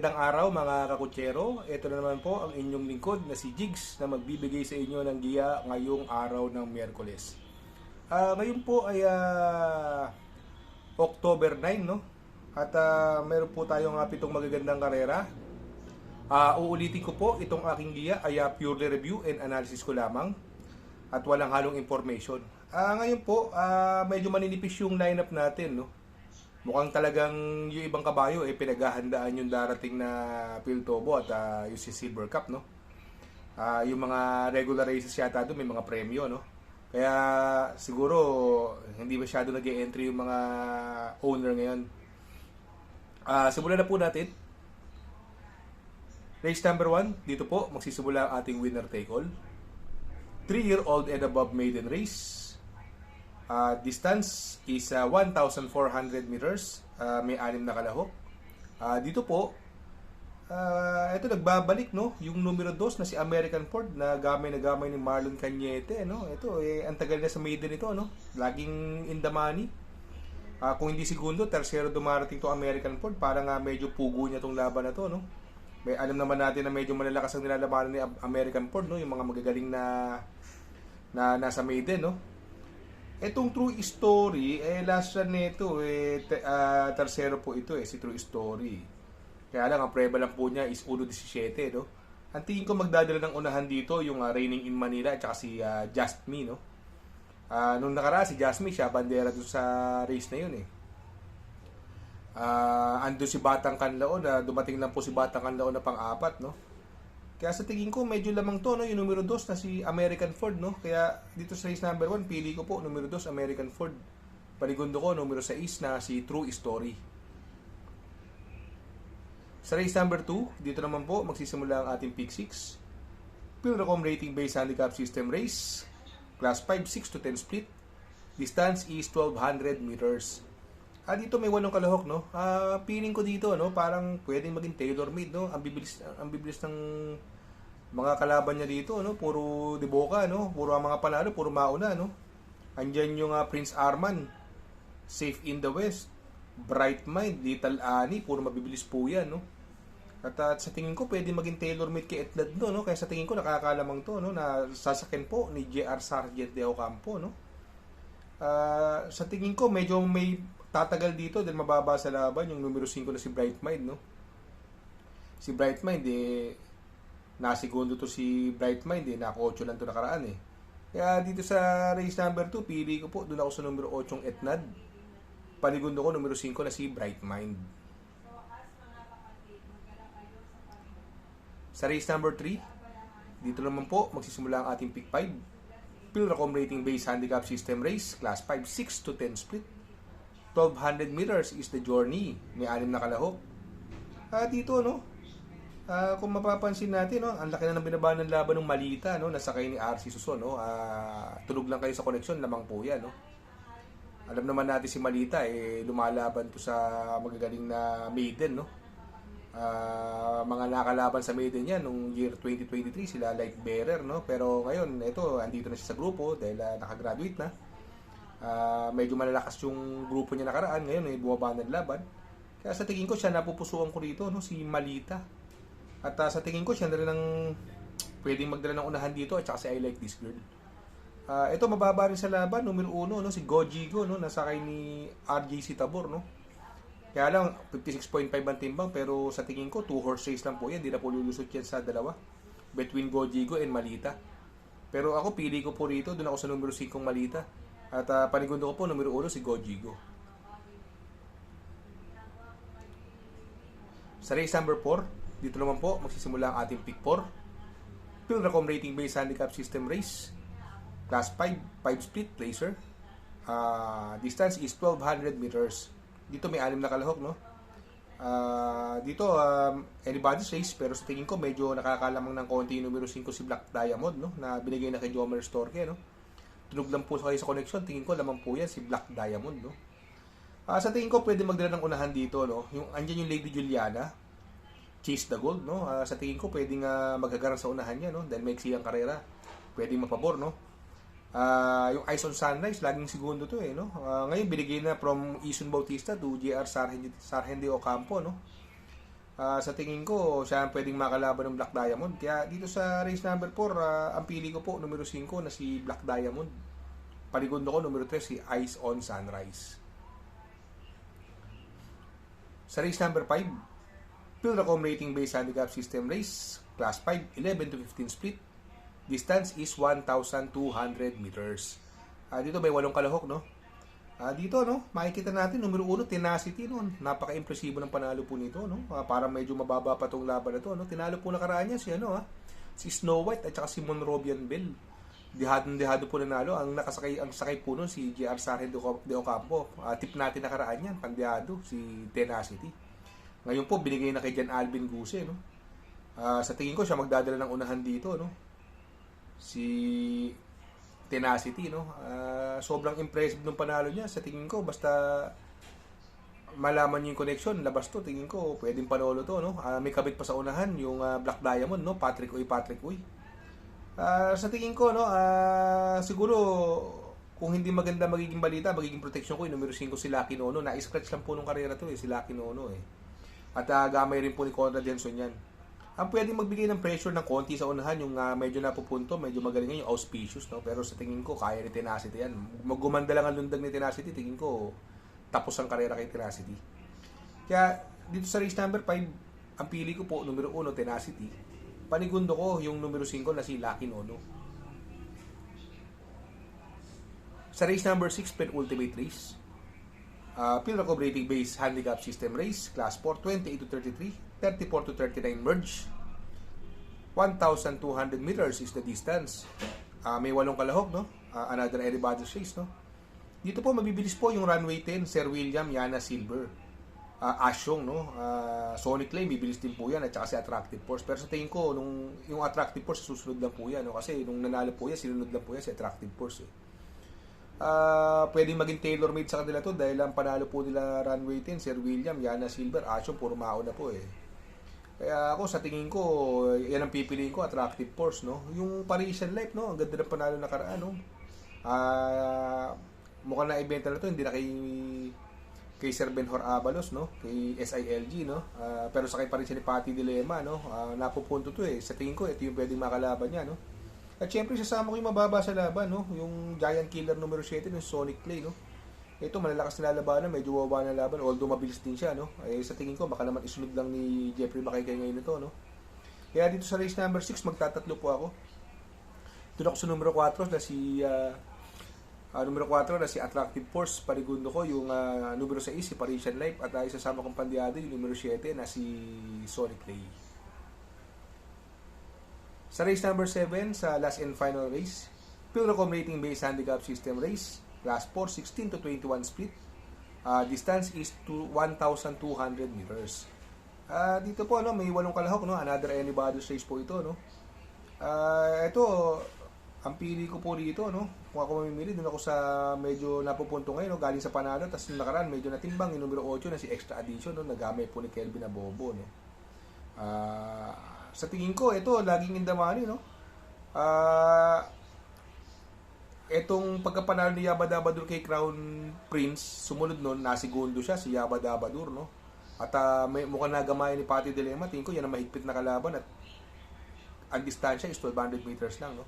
Magandang araw mga kakutsero. Ito na naman po ang inyong lingkod na si Jigs na magbibigay sa inyo ng giya ngayong araw ng Miyerkules. Ngayon po ay October 9, no? At meron po tayong pitong magagandang karera. Uulitin ko po, itong aking giya ay purely review and analysis ko lamang at walang halong information. Ngayon po, medyo maninipis yung lineup natin, no? Mukhang talagang yung ibang kabayo pinaghahandaan yung darating na Piltobo at yung si Silver Cup, no? Yung mga regular races yata doon may mga premyo, no? Kaya siguro hindi masyado nag-e-entry yung mga owner ngayon. Simulan na po natin. Race number 1, dito po magsisimula ang ating winner take all. 3-year-old and above maiden race. Distance is 1,400 meters. May 6 na kalahok. Dito po, ito nagbabalik, no, yung numero 2 na si American Ford na gamay ni Marlon Cañete, no. Ito ang tagal na sa maiden ito, no. Laging in the money. Kung hindi segundo, tercero dumarating to American Ford. Parang medyo pugo niya tong laban na to, no. May alam naman natin na medyo malalakas ang nilalabanan ni American Ford, no, yung mga magagaling na nasa maiden, no. Etong True Story, last run nito, tercero po ito, si True Story. Kaya lang, ang preba lang po niya is 1.17, no? Ang tingin ko magdadala ng unahan dito, yung Raining in Manila, at saka si Just Me, no? Nung nakaraan, si Just Me, siya bandera doon sa race na yun, Ando si Batang Kanlaon, dumating lang po si Batang Kanlaon na pang-apat, no? Kaya sa tingin ko, medyo lamang to, no? Yung numero 2 na si American Ford, no? Kaya dito sa race number 1, pili ko po, numero 2, American Ford. Paligundo ko, numero 6 na si True Story. Sa race number 2, dito naman po, magsisimula ang ating pick 6. Pilracom rating based handicap system race. Class 5, 6 to 10 split. Distance is 1,200 meters. Dito may 8 kalahok, no? Feeling ko dito, no? Parang pwedeng maging tailor-made, no? Ang bibilis ng mga kalaban niya dito, no? Puro de boca, no? Puro ang mga panalo, puro mauna, no? Andyan yung Prince Arman, Safe in the West, Bright Mind, Little Annie, puro mabibilis po yan, no? At sa tingin ko, pwede maging tailor-made kay Etnad, no? Kaya sa tingin ko, nakakalamang to, no? Na sasakyan po ni J.R. Sargent de Ocampo, no? Sa tingin ko, medyo may tatagal dito dahil mababa sa laban yung numero 5 na si Bright Mind, no? Si Bright Mind, nasigundo to si Bright Mind, naka 8 lang to nakaraan, Kaya dito sa race number 2, pili ko po, doon ako sa numero 8 Etnad. Panigundo ko, numero 5 na si Bright Mind. Sa race number 3, dito naman po, magsisimula ang ating pick 5. Pilracom rating based handicap system race, class 5, 6 to 10 split. 1,200 meters is the journey. May 6 na kalahok. Dito, no? Kung mapapansin natin, no? Ang laki na ng binaba ng laban ng Malita, no? Nasakay ni RC Suson, no? Tulog lang kayo sa koneksyon, lamang po yan, no? Alam naman natin si Malita, lumalaban to sa magagaling na maiden, no? Mga nakalaban sa maiden yan nung year 2023, sila Light Bearer, no? Pero ngayon, ito, andito na siya sa grupo dahil nakagraduate na. Medyo malalakas yung grupo niya nakaraan, ngayon bumaba ng laban. Kaya sa tingin ko siya napupusuan ko rito, no, si Malita. At sa tingin ko siya na rin ang pwedeng magdala ng unahan dito at saka si I Like This Girl. Ito mababa rin sa laban, numero 1, no, si Gojigo, no, nasakay ni RJC Tabor, no. Kaya lang 56.5 ang timbang, pero sa tingin ko 2 horse race lang po yan, hindi na po lulusot yan sa dalawa between Gojigo and Malita. Pero ako pili ko po rito, doon ako sa numero 5 Malita. At panigundo ko po, numero 1, si Gojigo. Sa race number 4, dito naman po, magsisimula ang ating pick 4. Pilracom rating based handicap system race. Class 5, 5 split, placer. Distance is 1,200 meters. Dito may 6 na kalahok, no? Dito, anybody's race, pero sa tingin ko, medyo nakakalamang ng konti yung numero 5 si Black Diamond, no? Na binigay na kay Jomer Storke, no? Tunog lang po kayo sa connection, tingin ko lamang po yan si Black Diamond, no? Sa tingin ko pwede magdala ng unahan dito, no? Andyan yung Lady Juliana, Chase the Gold, no? Sa tingin ko pwedeng magagarang sa unahan niya, no? Dahil may iksiyang karera, pwedeng mapabor, no? Yung Ice on Sunrise, laging segundo to, no? Ngayon binigay na from Ison Bautista to JR Sargent de Ocampo, no? Sa tingin ko, siya ang pwedeng makalaban ng Black Diamond. Kaya dito sa race number 4, ang pili ko po, numero 5 na si Black Diamond. Panigundo ko, numero 3, si Eyes on Sunrise. Sa race number 5, Pilracom Rating Based Handicap System Race, Class 5, 11 to 15 split. Distance is 1,200 meters. Dito may 8 kalahok, no? Dito, no, makikita natin, numero 1, Tenacity, no? Napaka-impresibo ng panalo po nito, no? Parang medyo mababa pa tong laban na to, no? Tinalo po nakaraan niya si, si Snow White at saka si Monrovian Bell. Dihado po nanalo. Ang sakay po nun, si JR Sargent de Ocampo. Tip natin nakaraan yan, pandihado, si Tenacity. Ngayon po, binigay na kay Jan Alvin Guse, no? Sa tingin ko, siya magdadala ng unahan dito, no? Si Tenacity, no? Sobrang impressive nung panalo niya. Sa tingin ko, basta malaman niyo yung connection, labas to, tingin ko, pwedeng panalo to, no? May kabit pa sa unahan, yung Black Diamond, no? Patrick Uy. Sa tingin ko, no? Siguro, kung hindi maganda magiging balita, magiging protection ko, yung numero 5 si Lucky Nono. Na-scratch lang po nung karera to, si Lucky Nono, At gamay rin po ni Conrad Henson yan. Ang pwedeng magbigay ng pressure ng konti sa unahan, yung medyo napupunto, medyo magaling yung auspicious, no? Pero sa tingin ko, kaya ni Tenacity yan. Maggumanda lang ang lundag ni Tenacity, tingin ko, tapos ang karera kay Tenacity. Kaya, dito sa race number 5, ang pili ko po, numero 1, Tenacity. Panigundo ko yung numero 5 na si Lucky Nono. Sa race number 6, penultimate race, Pilracom Rating Based Handicap System Race, Class 4, 28 to 33, 34 to 39 merge. 1,200 meters is the distance. May 8 kalahok, no? Another everybody's race, no? Dito po, mabibilis po yung runway 10, Sir William, Yana Silver. Asyong, no? Sonic Lane, bibilis din po yan, at saka si Attractive Force. Pero sa tingin ko, yung Attractive Force, susunod lang po yan, no? Kasi nung nanalo po yan, sinunod lang po yan si Attractive Force, pwedeng maging tailor-made sa kanila to dahil ang panalo po nila runway 10, Sir William, Yana Silver, Asyong, puro mauna po, Kaya ako, sa tingin ko, yan ang pipiliin ko, Attractive Force, no? Yung Parisian Life, no? Ang ganda ng panalo nakaraan, no? Mukhang na-ibenta na to, hindi na kay Sir Benhor Abalos, no? Kay SILG, no? Pero sa kay pa rin siya ni Patty Dilema, no? Napupunto to, Sa tingin ko, ito yung pwedeng makalaban niya, no? At syempre, sasama ko yung mababa sa laban, no? Yung Giant Killer numero 7, yung Sonic Clay, no? Ito, malalakas na labanan, medyo waba na laban, although mabilis din siya, no? Sa tingin ko, baka naman isunod lang ni Jeffrey Makikay ngayon ito, no? Kaya dito sa race number 6, magtatatlo po ako. Doon ako sa numero 4 na si Attractive Force. Parigundo ko yung numero 6, si Parisian Life, at isasama kong pandiado yung numero 7 na si Sonic Clay. Sa race number 7, sa last and final race, Pilracom Rating Based Handicap System Race, Class 4, 16 to 21 split. Distance is to 1,200 meters. Dito po, no, may 8 kalahok, no? Another anybody's race po ito, no? Ito, ang pili ko po dito, no? Kung ako mamimili, doon ako sa medyo napupunto ngayon, no? Galing sa panalo, tapos nakaraan, medyo natimbang yung numero 8 na si Extra Addition, no? Nagamay po ni Kelvin Abobo, no? Sa tingin ko, ito, laging in the money, no? Etong pagkapanalo ni Yabadabadur kay Crown Prince, sumunod nun, nasigundo siya, si Yabadabadur, no? At mukhang nagamay ni Patty Dilema, tingin ko, yan ang mahigpit na kalaban, at ang distansya is 1,200 meters lang, no?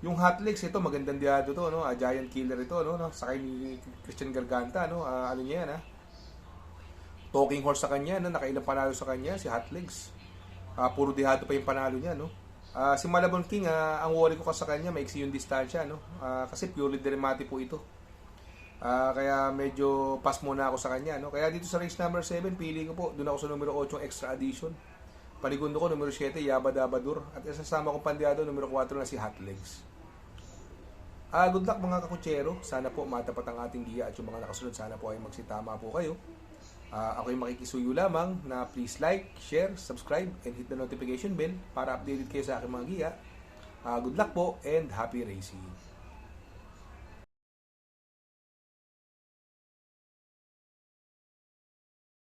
Yung Hot Legs, ito, magandang diado to, no? Giant Killer ito, no? Sakay ni Christian Garganta, no? Ano niya yan, Talking horse sa kanya, no? Nakailang panalo sa kanya, si Hot Legs. Puro dihado pa yung panalo niya, no? Si Malabon King, ang worry ko sa kanya, maiksi yung distansya, no? Kasi purely derivati po ito. Kaya medyo pass muna ako sa kanya, no? Kaya dito sa race number 7, pili ko po, doon ako sa numero 8, Extra Addition. Panigundo ko, numero 7, Yabadabadur. At isasama ko pandiado, numero 4 na si Hot Legs. Good luck mga kakutsero. Sana po matapat ang ating giya, at yung mga nakasunod, sana po ay magsitama po kayo. Ako yung makikisuyo lamang na please like, share, subscribe, and hit the notification bell para updated kayo sa aking mga giya. Good luck po and happy racing!